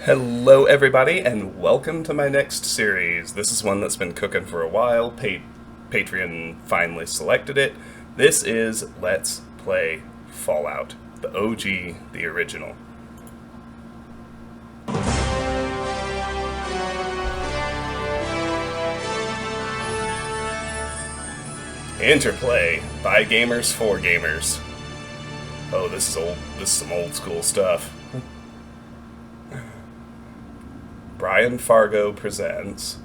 Hello, everybody, and welcome to my next series. This is one that's been cooking for a while. Patreon finally selected it. This is Let's Play Fallout, the OG, the original. Interplay by gamers for gamers. Oh, this is old. This is some old school stuff. Brian Fargo presents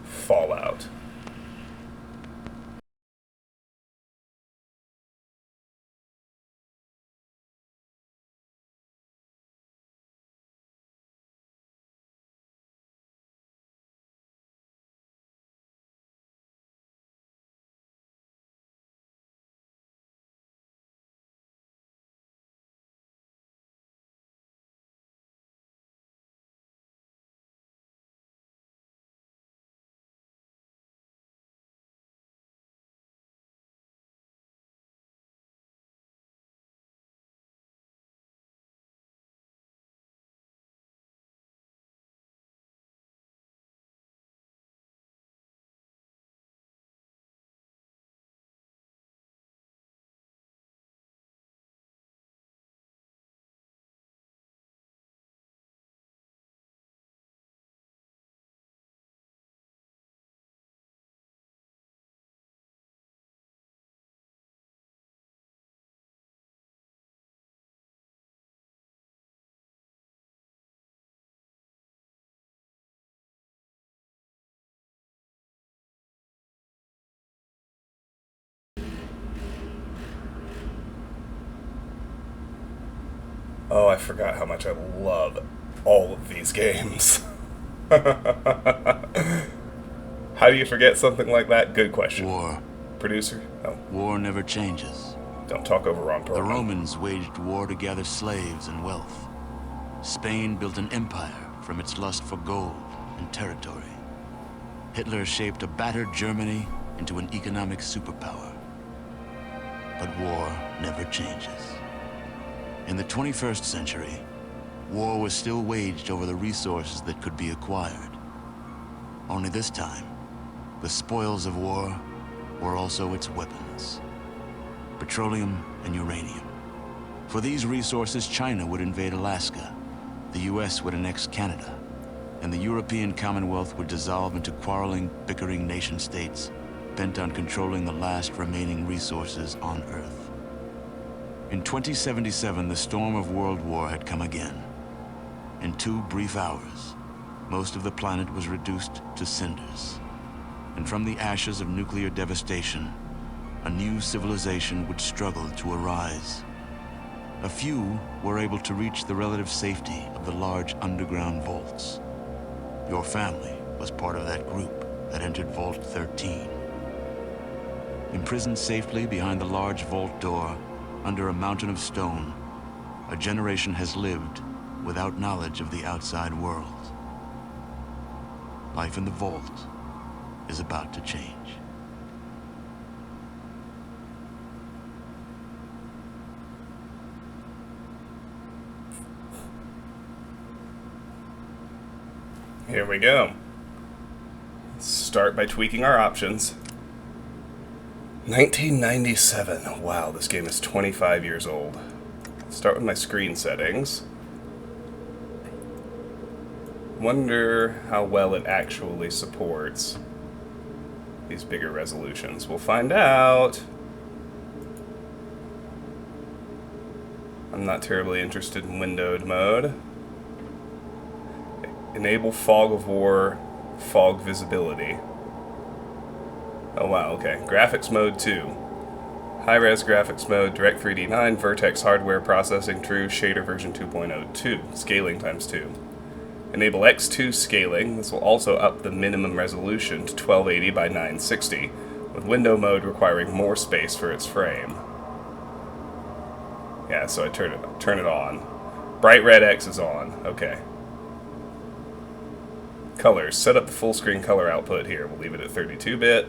Fallout. Oh, I forgot how much I love all of these games. How do you forget something like that? Good question. War. Producer? No, War never changes. don't talk over on The program. Romans waged war to gather slaves and wealth. Spain built an empire from its lust for gold and territory. Hitler shaped a battered Germany into an economic superpower. But war never changes. In the 21st century, war was still waged over the resources that could be acquired. Only this time, the spoils of war were also its weapons. Petroleum and uranium. For these resources, China would invade Alaska, the US would annex Canada, and the European Commonwealth would dissolve into quarreling, bickering nation-states bent on controlling the last remaining resources on Earth. In 2077, the storm of World War had come again. In 2 brief hours, most of the planet was reduced to cinders. And from the ashes of nuclear devastation, a new civilization would struggle to arise. A few were able to reach the relative safety of the large underground vaults. Your family was part of that group that entered Vault 13. Imprisoned safely behind the large vault door, under a mountain of stone, a generation has lived without knowledge of the outside world. Life in the vault is about to change. Here we go. Let's start by tweaking our options. 1997. Wow, this game is 25 years old. Start with my screen settings. Wonder how well it actually supports these bigger resolutions. We'll find out. I'm not terribly interested in windowed mode. Enable fog of war, fog visibility. Oh wow, okay. Graphics mode 2. High-res graphics mode, Direct 3D 9, Vertex hardware processing true, shader version 2.02, scaling times 2. Enable X2 scaling. This will also up the minimum resolution to 1280 by 960, with window mode requiring more space for its frame. Yeah, so I turn it on. Bright red X is on. Okay. Colors. Set up the full screen color output here. We'll leave it at 32-bit.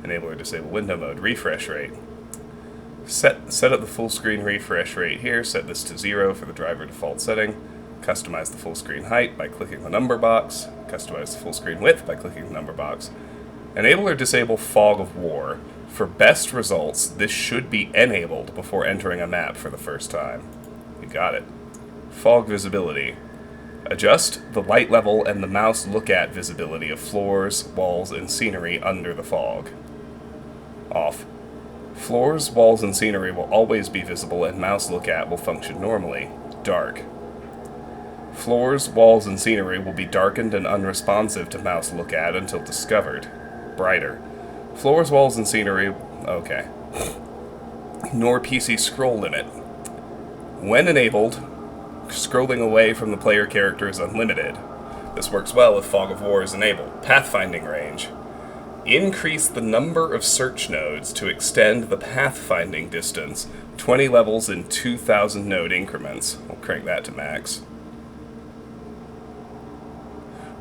Enable or disable window mode. Refresh rate. Set up the full screen refresh rate here. Set this to 0 for the driver default setting. Customize the full screen height by clicking the number box. Customize the full screen width by clicking the number box. Enable or disable Fog of War. For best results, this should be enabled before entering a map for the first time. You got it. Fog visibility. Adjust the light level and the mouse look-at visibility of floors, walls, and scenery under the fog. Off. Floors, walls, and scenery will always be visible and mouse look-at will function normally. Dark. Floors, walls, and scenery will be darkened and unresponsive to mouse look-at until discovered. Brighter. Floors, walls, and scenery... okay. Ignore PC scroll limit. When enabled, scrolling away from the player character is unlimited. This works well if Fog of War is enabled. Pathfinding range. Increase the number of search nodes to extend the pathfinding distance 20 levels in 2,000 node increments. We'll crank that to max.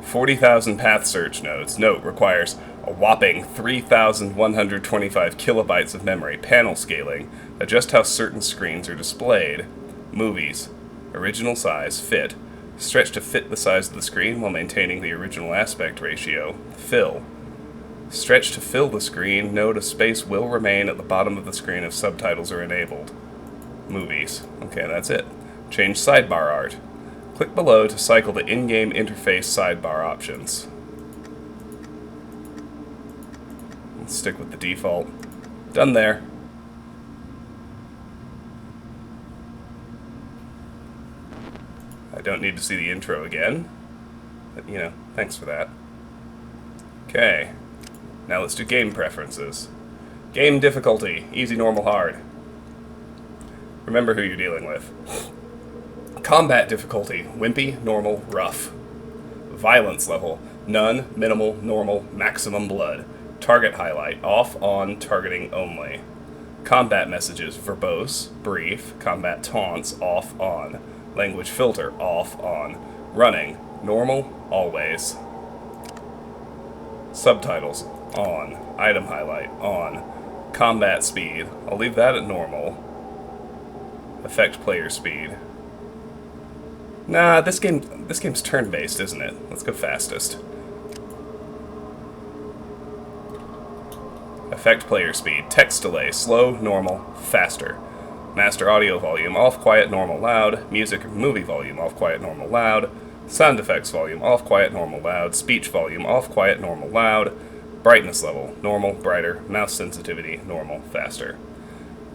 40,000 path search nodes. Note, requires a whopping 3,125 kilobytes of memory. Panel scaling. Adjust how certain screens are displayed. Movies. Original size. Fit. Stretch to fit the size of the screen while maintaining the original aspect ratio. Fill. Stretch to fill the screen. Note a space will remain at the bottom of the screen if subtitles are enabled. Movies. Okay, that's it. Change sidebar art. Click below to cycle the in-game interface sidebar options. Let's stick with the default. Done there. I don't need to see the intro again, but, you know, thanks for that. Okay, now let's do game preferences. Game difficulty, easy, normal, hard. Remember who you're dealing with. Combat difficulty, wimpy, normal, rough. Violence level, none, minimal, normal, maximum blood. Target highlight, off, on, targeting only. Combat messages, verbose, brief. Combat taunts, off, on. Language filter, off, on. Running, normal, always. Subtitles, on. Item highlight, on. Combat speed, I'll leave that at normal. Affect player speed. Nah, this game's turn-based, isn't it? Let's go fastest. Affect player speed. Text delay. Slow, normal, faster. Master audio volume. Off, quiet, normal, loud. Music or movie volume. Off, quiet, normal, loud. Sound effects volume. Off, quiet, normal, loud. Speech volume. Off, quiet, normal, loud. Brightness level. Normal, brighter. Mouse sensitivity. Normal, faster.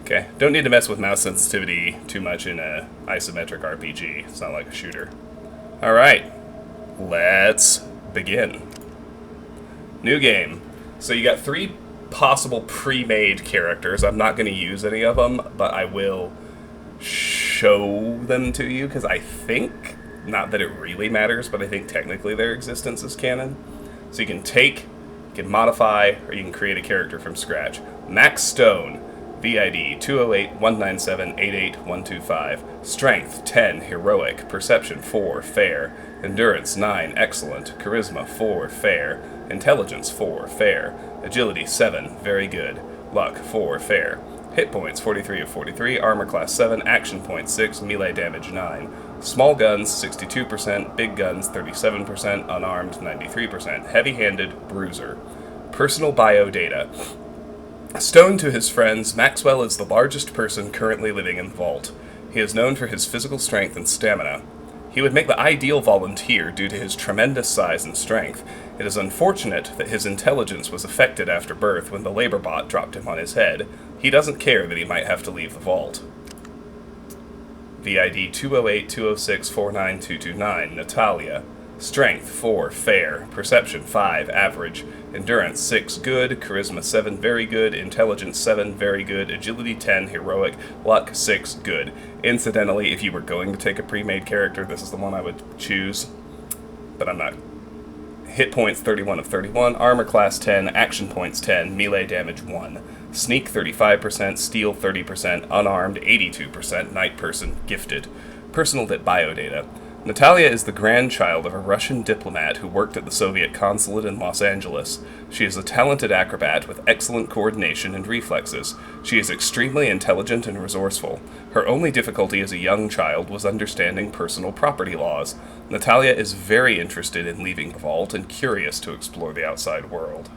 Okay, don't need to mess with mouse sensitivity too much in a isometric RPG. It's not like a shooter. Alright, let's begin. New game. So you got 3 possible pre-made characters. I'm not going to use any of them, but I will show them to you, because I think, not that it really matters, but I think technically their existence is canon. So you can take, you can modify, or you can create a character from scratch. Max Stone. VID 208-197-88125. Strength 10, heroic. Perception 4, fair. Endurance 9, excellent. Charisma 4, fair. Intelligence 4, fair. Agility 7, very good. Luck 4, fair. Hit points 43 of 43. Armor class 7. Action points 6. Melee damage 9. Small guns 62%. Big guns 37%. Unarmed 93%. Heavy-handed bruiser. Personal bio data. Stone to his friends, Maxwell is the largest person currently living in the vault. He is known for his physical strength and stamina. He would make the ideal volunteer due to his tremendous size and strength. It is unfortunate that his intelligence was affected after birth when the labor bot dropped him on his head. He doesn't care that he might have to leave the vault. VID 208-206-49229, Natalia. Strength 4, fair. Perception 5, average. Endurance 6, good. Charisma 7, very good. Intelligence 7, very good. Agility 10, heroic. Luck 6, good. Incidentally, if you were going to take a pre-made character, this is the one I would choose. But I'm not. Hit points 31 of 31. Armor class 10. Action points 10. Melee damage 1. Sneak 35%. Steal 30%. Unarmed 82%. Night person, gifted. Personal bit biodata. Natalia is the grandchild of a Russian diplomat who worked at the Soviet consulate in Los Angeles. She is a talented acrobat with excellent coordination and reflexes. She is extremely intelligent and resourceful. Her only difficulty as a young child was understanding personal property laws. Natalia is very interested in leaving the vault and curious to explore the outside world.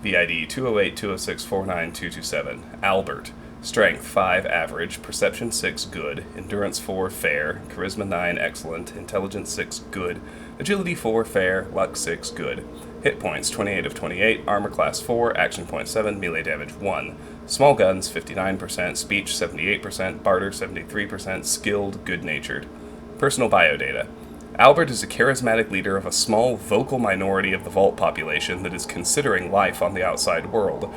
VID 208-206-49227. Albert. Strength 5 average, Perception 6 good, Endurance 4 fair, Charisma 9 excellent, Intelligence 6 good, Agility 4 fair, Luck 6 good. Hit points 28 of 28, Armor class 4, Action point 7, Melee damage 1. Small guns 59%, Speech 78%, Barter 73%, Skilled, good-natured. Personal biodata. Albert is a charismatic leader of a small, vocal minority of the Vault population that is considering life on the outside world.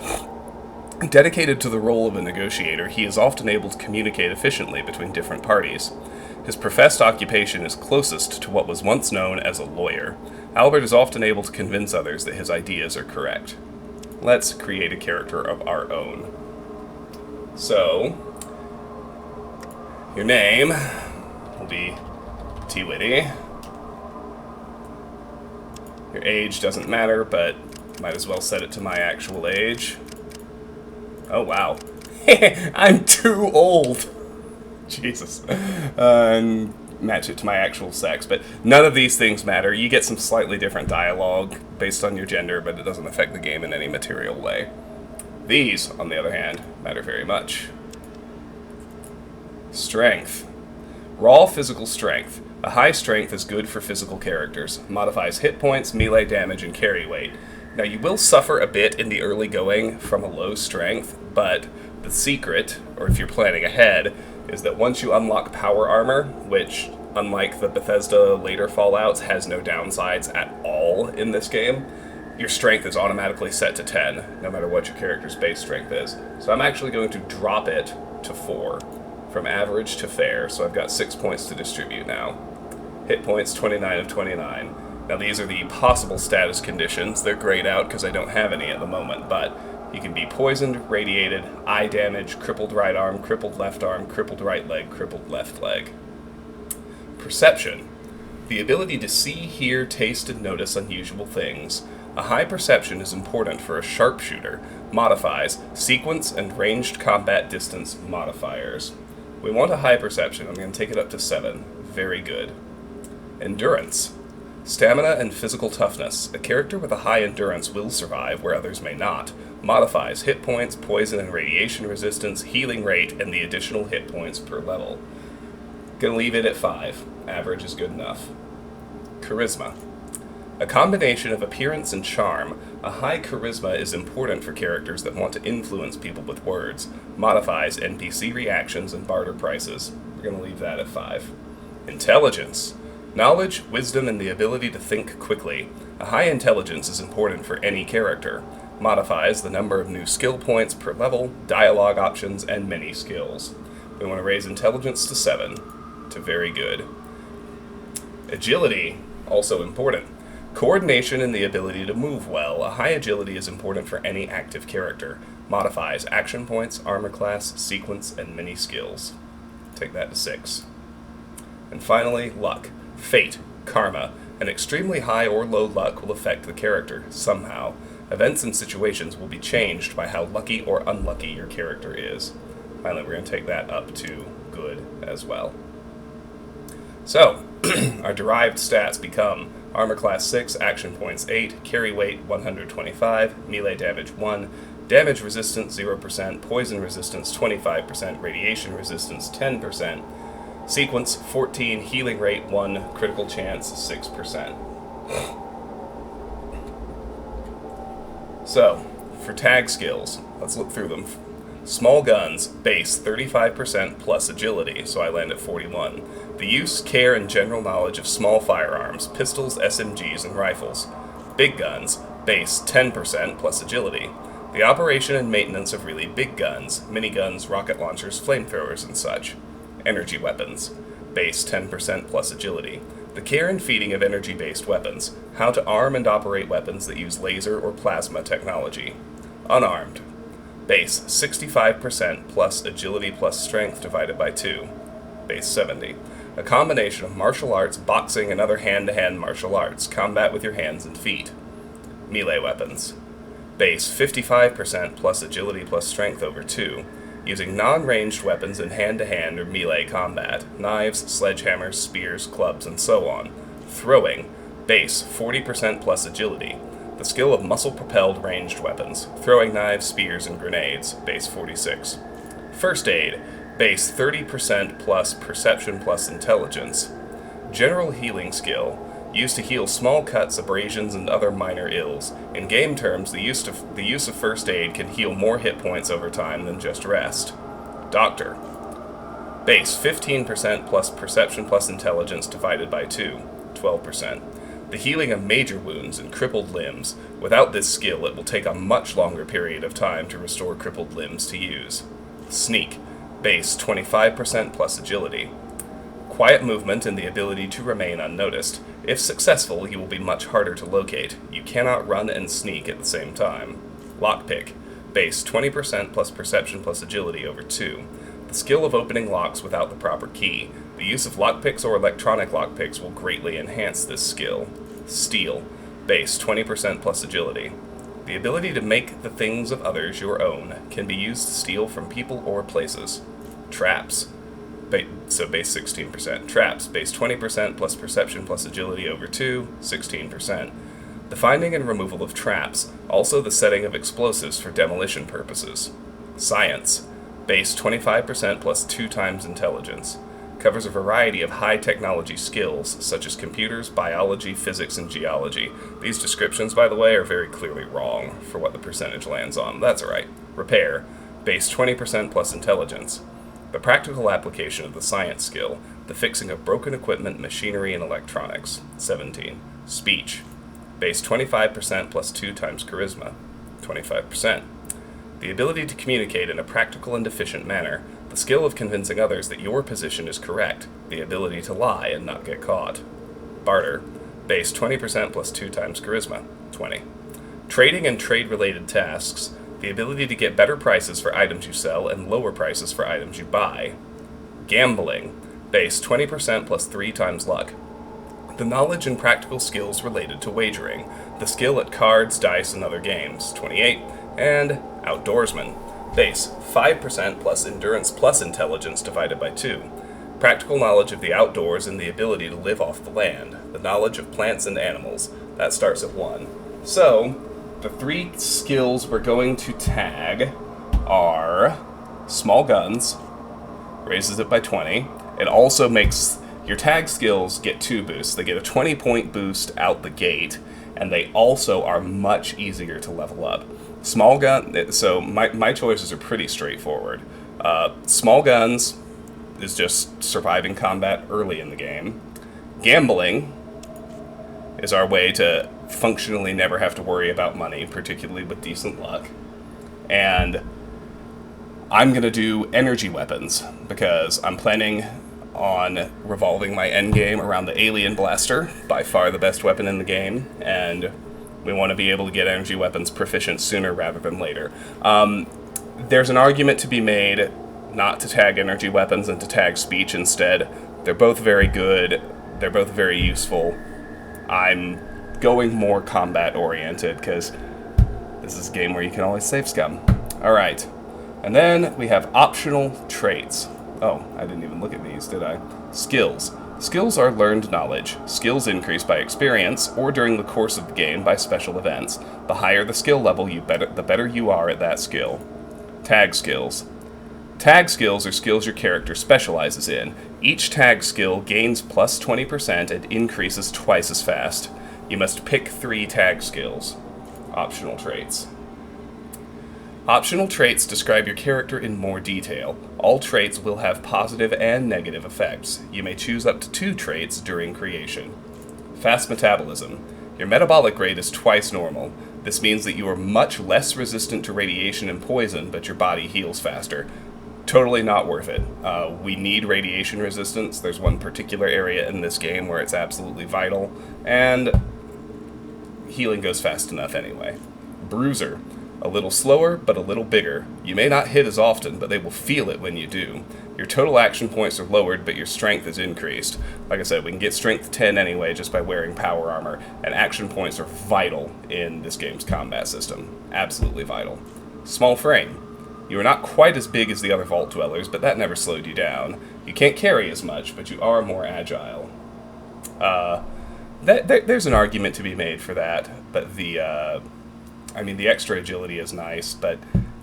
Dedicated to the role of a negotiator, he is often able to communicate efficiently between different parties. His professed occupation is closest to what was once known as a lawyer. Albert is often able to convince others that his ideas are correct. Let's create a character of our own. So, your name will be T-Witty. Your age doesn't matter, but might as well set it to my actual age. Oh, wow. I'm too old. Jesus. And match it to my actual sex. But none of these things matter. You get some slightly different dialogue based on your gender, but it doesn't affect the game in any material way. These, on the other hand, matter very much. Strength. Raw physical strength. A high strength is good for physical characters. Modifies hit points, melee damage, and carry weight. Now, you will suffer a bit in the early going from a low strength, but the secret, or if you're planning ahead, is that once you unlock power armor, which, unlike the Bethesda later Fallouts, has no downsides at all in this game, your strength is automatically set to 10, no matter what your character's base strength is. So I'm actually going to drop it to 4, from average to fair, so I've got 6 points to distribute now. Hit points, 29 of 29. Now, these are the possible status conditions. They're grayed out because I don't have any at the moment, but you can be poisoned, radiated, eye damage, crippled right arm, crippled left arm, crippled right leg, crippled left leg. Perception. The ability to see, hear, taste, and notice unusual things. A high perception is important for a sharpshooter. Modifies sequence and ranged combat distance modifiers. We want a high perception. I'm going to take it up to 7. Very good. Endurance. Stamina and physical toughness. A character with a high endurance will survive where others may not. Modifies hit points, poison and radiation resistance, healing rate, and the additional hit points per level. Gonna leave it at 5. Average is good enough. Charisma. A combination of appearance and charm. A high charisma is important for characters that want to influence people with words. Modifies NPC reactions and barter prices. We're gonna leave that at 5. Intelligence. Knowledge, wisdom, and the ability to think quickly. A high intelligence is important for any character. Modifies the number of new skill points per level, dialogue options, and many skills. We want to raise intelligence to 7, to very good. Agility, also important. Coordination and the ability to move well. A high agility is important for any active character. Modifies action points, armor class, sequence, and many skills. Take that to 6. And finally, luck. Fate, karma. An extremely high or low luck will affect the character, somehow. Events and situations will be changed by how lucky or unlucky your character is. Finally, we're going to take that up to good as well. So, our derived stats become armor class 6, action points 8, carry weight 125, melee damage 1, damage resistance 0%, poison resistance 25%, radiation resistance 10%, sequence 14, healing rate 1, critical chance 6%. So, for tag skills, let's look through them. Small guns, base 35% plus agility, so I land at 41. The use, care, and general knowledge of small firearms, pistols, SMGs, and rifles. Big guns, base 10% plus agility. The operation and maintenance of really big guns, miniguns, rocket launchers, flamethrowers, and such. Energy weapons, base 10% plus agility. The care and feeding of energy-based weapons, how to arm and operate weapons that use laser or plasma technology. Unarmed, base 65% plus agility plus strength divided by 2, base 70. a combination of martial arts, boxing, and other hand-to-hand martial arts, combat with your hands and feet. Melee weapons. Base 55% plus agility plus strength over 2, using non-ranged weapons in hand-to-hand or melee combat, knives, sledgehammers, spears, clubs, and so on. Throwing. Base 40% plus agility, the skill of muscle-propelled ranged weapons, throwing knives, spears, and grenades, base 46. First aid. Base 30% plus perception plus intelligence. General healing skill, used to heal small cuts, abrasions, and other minor ills. In game terms, the use of first aid can heal more hit points over time than just rest. Doctor. Base 15% plus perception plus intelligence divided by 2, 12%. The healing of major wounds and crippled limbs. Without this skill, it will take a much longer period of time to restore crippled limbs to use. Sneak. Base 25% plus agility. Quiet movement and the ability to remain unnoticed. If successful, you will be much harder to locate. You cannot run and sneak at the same time. Lockpick. Base 20% plus perception plus agility over 2. The skill of opening locks without the proper key. The use of lockpicks or electronic lockpicks will greatly enhance this skill. Steal. Base 20% plus agility. The ability to make the things of others your own can be used to steal from people or places. Traps. So base 16%. Traps. Base 20% plus perception plus agility over 2, 16%. The finding and removal of traps, also the setting of explosives for demolition purposes. Science. Base 25% plus 2 times intelligence. Covers a variety of high technology skills, such as computers, biology, physics, and geology. These descriptions, by the way, are very clearly wrong for what the percentage lands on. That's alright. Repair. Base 20% plus intelligence. The practical application of the science skill, the fixing of broken equipment, machinery, and electronics. 17. Speech. Base 25% plus 2 times charisma. 25%. The ability to communicate in a practical and efficient manner. The skill of convincing others that your position is correct. The ability to lie and not get caught. Barter. Base 20% plus 2 times charisma. 20. Trading and trade-related tasks. The ability to get better prices for items you sell and lower prices for items you buy. Gambling. Base 20% plus 3 times luck. The knowledge and practical skills related to wagering. The skill at cards, dice, and other games. 28. And outdoorsman. Base 5% plus endurance plus intelligence divided by 2. Practical knowledge of the outdoors and the ability to live off the land. The knowledge of plants and animals. That starts at 1. So, the 3 skills we're going to tag are small guns, raises it by 20. It also makes your tag skills get 2 boosts. They get a 20-point boost out the gate, and they also are much easier to level up. Small gun, so my choices are pretty straightforward. Small guns is just surviving combat early in the game. Gambling is our way to functionally never have to worry about money, particularly with decent luck. And I'm going to do energy weapons, because I'm planning on revolving my endgame around the alien blaster, by far the best weapon in the game, and we want to be able to get energy weapons proficient sooner rather than later. There's an argument to be made not to tag energy weapons and to tag speech instead. They're both very good, they're both very useful. I'm going more combat-oriented, because this is a game where you can always save scum. Alright, and then we have optional traits. Oh, I didn't even look at these, did I? Skills. Skills are learned knowledge. Skills increase by experience, or during the course of the game by special events. The higher the skill level, the better you are at that skill. Tag skills. Tag skills are skills your character specializes in. Each tag skill gains plus 20% and increases twice as fast. You must pick 3 tag skills. Optional traits. Optional traits describe your character in more detail. All traits will have positive and negative effects. You may choose up to 2 traits during creation. Fast metabolism. Your metabolic rate is twice normal. This means that you are much less resistant to radiation and poison, but your body heals faster. Totally not worth it. We need radiation resistance. There's one particular area in this game where it's absolutely vital, and healing goes fast enough anyway. Bruiser. A little slower, but a little bigger. You may not hit as often, but they will feel it when you do. Your total action points are lowered, but your strength is increased. Like I said, we can get strength 10 anyway just by wearing power armor, and action points are vital in this game's combat system. Absolutely vital. Small frame. You are not quite as big as the other Vault Dwellers, but that never slowed you down. You can't carry as much, but you are more agile. There's an argument to be made for that, but the extra agility is nice, but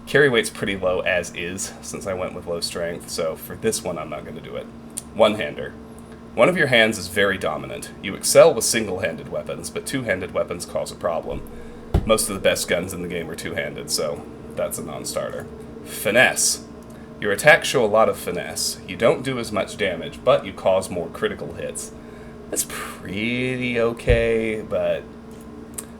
carry weight's pretty low as is, since I went with low strength, so for this one I'm not going to do it. One-hander. One of your hands is very dominant. You excel with single-handed weapons, but two-handed weapons cause a problem. Most of the best guns in the game are two-handed, so that's a non-starter. Finesse. Your attacks show a lot of finesse. You don't do as much damage, but you cause more critical hits. That's pretty okay, but...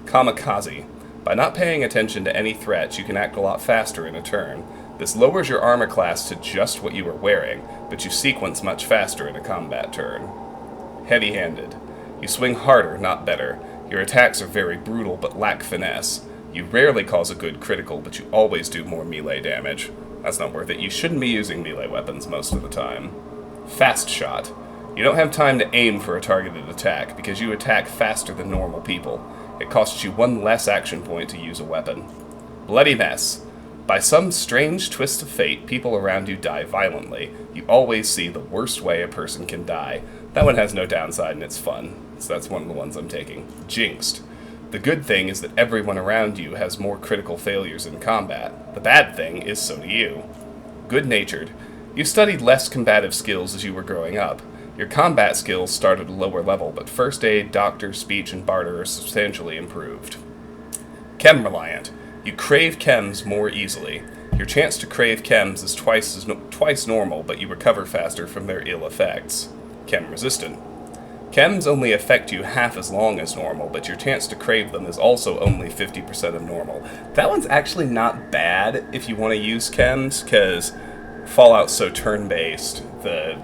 Kamikaze. By not paying attention to any threats, you can act a lot faster in a turn. This lowers your armor class to just what you are wearing, but you sequence much faster in a combat turn. Heavy-handed. You swing harder, not better. Your attacks are very brutal, but lack finesse. You rarely cause a good critical, but you always do more melee damage. That's not worth it. You shouldn't be using melee weapons most of the time. Fast shot. You don't have time to aim for a targeted attack, because you attack faster than normal people. It costs you one less action point to use a weapon. Bloody mess. By some strange twist of fate, people around you die violently. You always see the worst way a person can die. That one has no downside and it's fun, so that's one of the ones I'm taking. Jinxed. The good thing is that everyone around you has more critical failures in combat. The bad thing is so do you. Good-natured. You studied less combative skills as you were growing up. Your combat skills start at a lower level, but first aid, doctor, speech, and barter are substantially improved. Chem-reliant. You crave chems more easily. Your chance to crave chems is twice normal, but you recover faster from their ill effects. Chem-resistant. Chems only affect you half as long as normal, but your chance to crave them is also only 50% of normal. That one's actually not bad if you want to use chems, because Fallout's so turn-based, the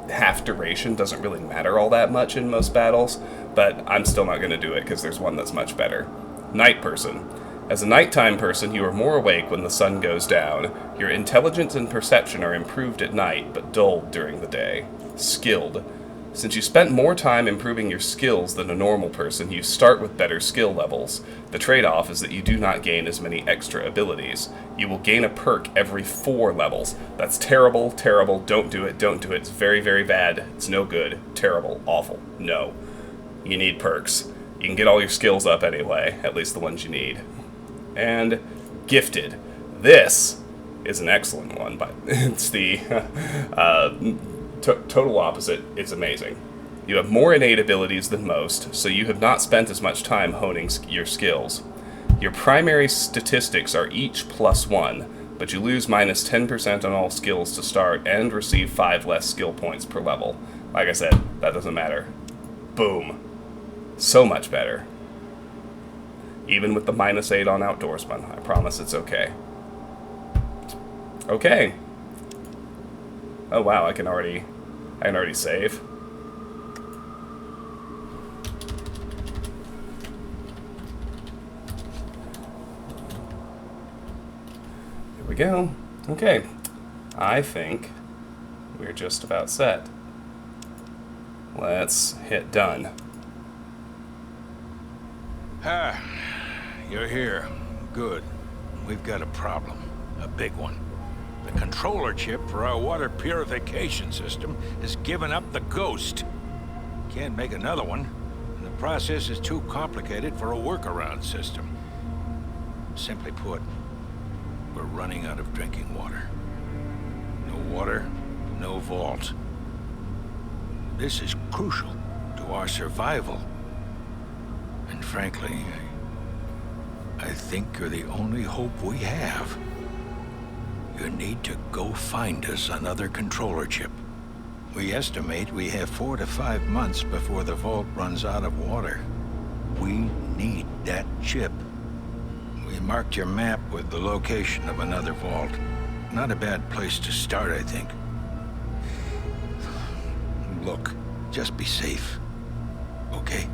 half duration doesn't really matter all that much in most battles, but I'm still not going to do it because there's one that's much better. Night person. As a nighttime person, you are more awake when the sun goes down. Your intelligence and perception are improved at night, but dulled during the day. Skilled. Since you spent more time improving your skills than a normal person, you start with better skill levels. The trade-off is that you do not gain as many extra abilities. You will gain a perk every 4 levels. That's terrible, terrible, don't do it, it's very, very bad, it's no good, terrible, awful, no. You need perks. You can get all your skills up anyway, at least the ones you need. And Gifted. This is an excellent one, but it's the total opposite. It's amazing. You have more innate abilities than most, so you have not spent as much time honing your skills. Your primary statistics are each +1, but you lose minus 10% on all skills to start and receive 5 less skill points per level. Like I said, that doesn't matter. Boom. So much better. Even with the -8 on Outdoorsman, I promise it's okay. Okay. Oh wow, I can already save. Here we go. Okay. I think we're just about set. Let's hit done. Ah, you're here. Good. We've got a problem. A big one. The controller chip for our water purification system has given up the ghost. Can't make another one, and the process is too complicated for a workaround system. Simply put, we're running out of drinking water. No water, no vault. This is crucial to our survival. And frankly, I think you're the only hope we have. You need to go find us another controller chip. We estimate we have 4 to 5 months before the vault runs out of water. We need that chip. We marked your map with the location of another vault. Not a bad place to start, I think. Look, just be safe. Okay?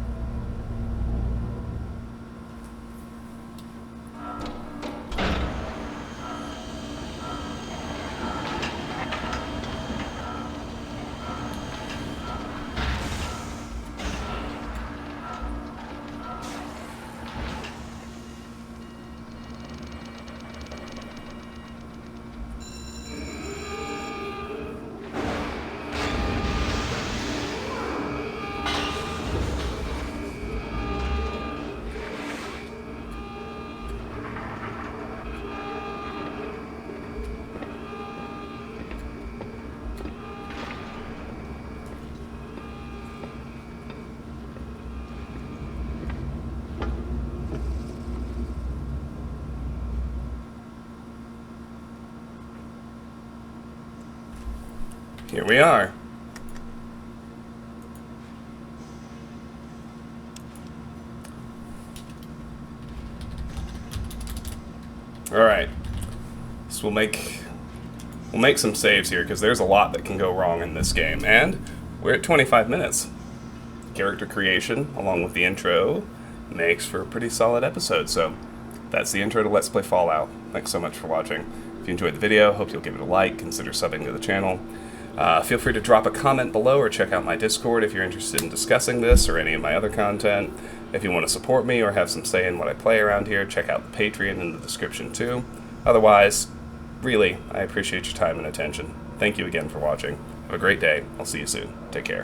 here we are. Alright. So we'll make some saves here, because there's a lot that can go wrong in this game. And we're at 25 minutes. Character creation, along with the intro, makes for a pretty solid episode. So that's the intro to Let's Play Fallout. Thanks so much for watching. If you enjoyed the video, hope you'll give it a like, consider subbing to the channel. Feel free to drop a comment below or check out my Discord if you're interested in discussing this or any of my other content. If you want to support me or have some say in what I play around here, check out the Patreon in the description too. Otherwise, really, I appreciate your time and attention. Thank you again for watching. Have a great day. I'll see you soon. Take care.